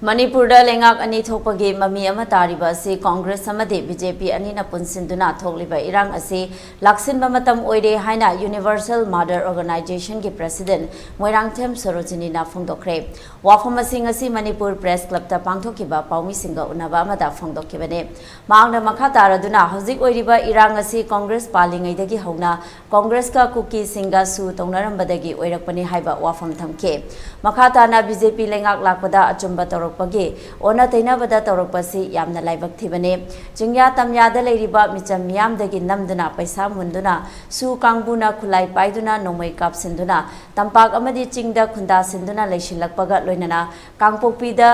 Manipur da lengak ani thokpagi mami ama tariba asi Congress amadi BJP ani na punsinduna thokliba irang asi laksinba matam oire haina Universal Mother Organization ki President Moirangthem Sorojini na phongdokre wafam asing asi Manipur Press Club ta pangthokiba paumi singa unaba amada phongdokibane maangna makha taraduna hojik oiriba irang asi Congress palingai dagi hauna Congress ka kuki singa su tongnarambadagi oirakpani haiba wafam thamke makha tana BJP lengak lakpada achumba pagi ona taina bada torokpasi yamna laibak thibane jingya tamya da leiriba micham miyam dagi namduna paisa munduna su kangbuna khulai paiduna nomai kapsinduna tampak amadi chingda khunda sinduna leishilakpaga loinana kangpokpi da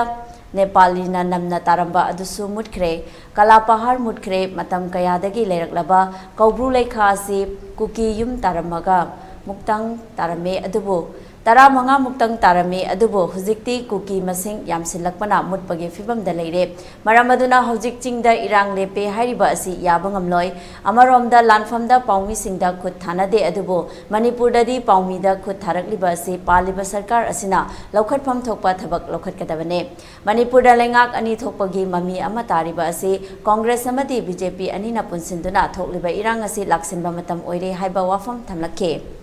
Nepali na namna taramba adusu mutkre kala pahar mutkre matam kaya dagi leiraklaba kaubru lekha asi kuki yum taramaga muktang tarame adubu Tara manga muktang tarami adubo hujikti kuki masing yamsilakpana mutpagi fibam da leire maramaduna hojik chingda irang lepe hairiba asi yaba ngamloi amaromda lanfamda paumi singda khut thanade adubo Manipur dadi paumi da khut tharakliba asi paliba sarkar asina laukhatpham thokpa thabak laukhatkadabane Manipur da lengak ani thokpagi mami ama tariba asi Congress amadi BJP ani na punsinduna thokliba irang asi laksinba matam oire haiba wafam thamlakhe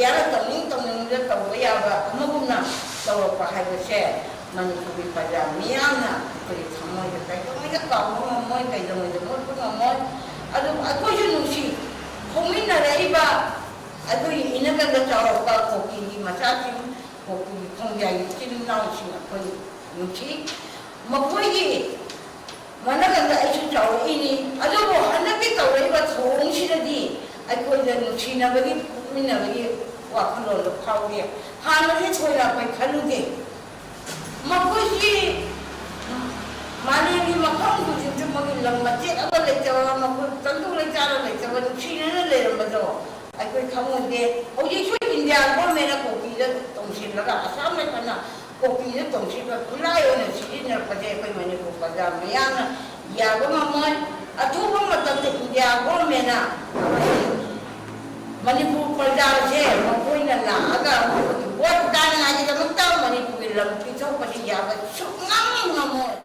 India tong yaba amagumna tawo pa haibase Manipuri pada miyana kuri thamoy da kai tong ida ka moy kai da moy adu ako yunusi homina reiba adu ina ka da tawo ka ko ki masati ko ki kong ya yitin naw si ko yuchi mapoyi managa da isu tawo ini adu mo hanabi tawo iba thong sinadi ako da nuchina bagi mina bagi wakalo lo kawiya hana he choira pai khaluge makoji mane ni makam ku jinju magi lamma je abale jawa makku tandu le jara le jawa nuchina le rambado ako khamonde oji choi india ko mena ko ki da tongsin laga asam le kana ko ki da tongsin ka kulayo ne china paje pai mane ko pada mayana ya go mamoi atu ko matam de india ko mena Manipur Praja je, Manipur na aga, buat dan aja kita minta Manipur bilang pithokpadi yaba, sungngam ngammoi.